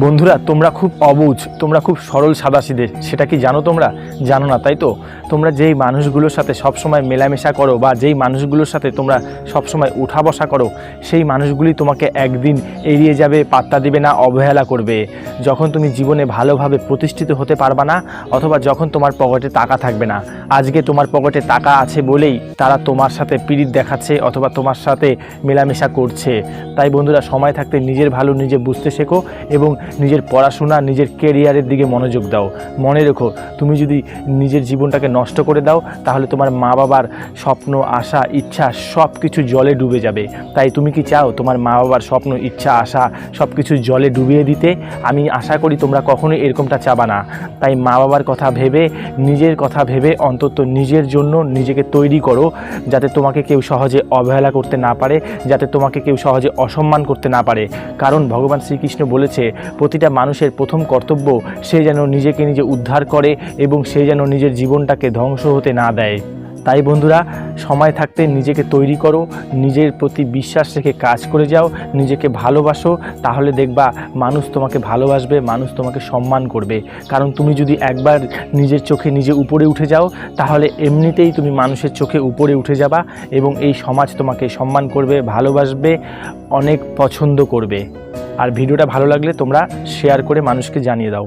বন্ধুরা, তোমরা খুব অবুঝ, তোমরা খুব সরল সাদাসিধে, সেটা কি জানো? তোমরা জানো না, তাই তো? তোমরা যেই মানুষগুলোর সাথে সবসময় মেলামেশা করো বা যেই মানুষগুলোর সাথে তোমরা সবসময় উঠা বসা করো, সেই মানুষগুলি তোমাকে একদিন এড়িয়ে যাবে, পাত্তা দেবে না, অবহেলা করবে। যখন তুমি জীবনে ভালোভাবে প্রতিষ্ঠিত হতে পারবা না, অথবা যখন তোমার পকেটে টাকা থাকবে না। আজকে তোমার পকেটে টাকা আছে বলেই তারা তোমার সাথে পীড়িত দেখাচ্ছে অথবা তোমার সাথে মেলামেশা করছে। তাই বন্ধুরা, সময় থাকতে নিজের ভালো নিজে বুঝতে শেখো এবং নিজের পড়াশোনা, নিজের কেরিয়ারের দিকে মনোযোগ দাও। মনে রেখো, তুমি যদি নিজের জীবনটাকে নষ্ট করে দাও, তাহলে তোমার মা বাবার স্বপ্ন, আশা, ইচ্ছা সব কিছু জলে ডুবে যাবে। তাই তুমি কি চাও তোমার মা বাবার স্বপ্ন, ইচ্ছা, আশা সব কিছু জলে ডুবিয়ে দিতে? আমি আশা করি তোমরা কখনোই এরকমটা চাবা না। তাই মা বাবার কথা ভেবে, নিজের কথা ভেবে অন্তত নিজের জন্য নিজেকে তৈরি করো, যাতে তোমাকে কেউ সহজে অবহেলা করতে না পারে, যাতে তোমাকে কেউ সহজে অসম্মান করতে না পারে। কারণ ভগবান শ্রীকৃষ্ণ বলেছে, প্রতিটা মানুষের প্রথম কর্তব্য সে যেন নিজেকে নিজে উদ্ধার করে এবং সে যেন নিজের জীবনটাকে ধ্বংস হতে না দেয়। তাই বন্ধুরা, সময় থাকতে নিজেকে তৈরি করো, নিজের প্রতি বিশ্বাস রেখে কাজ করে যাও, নিজেকে ভালোবাসো, তাহলে দেখবা মানুষ তোমাকে ভালোবাসবে, মানুষ তোমাকে সম্মান করবে। কারণ তুমি যদি একবার নিজের চোখে নিজে উপরে উঠে যাও, তাহলে এমনিতেই তুমি মানুষের চোখে উপরে উঠে যাবা এবং এই সমাজ তোমাকে সম্মান করবে, ভালোবাসবে, অনেক পছন্দ করবে। আর ভিডিওটা ভালো লাগলে তোমরা শেয়ার করে মানুষকে জানিয়ে দাও।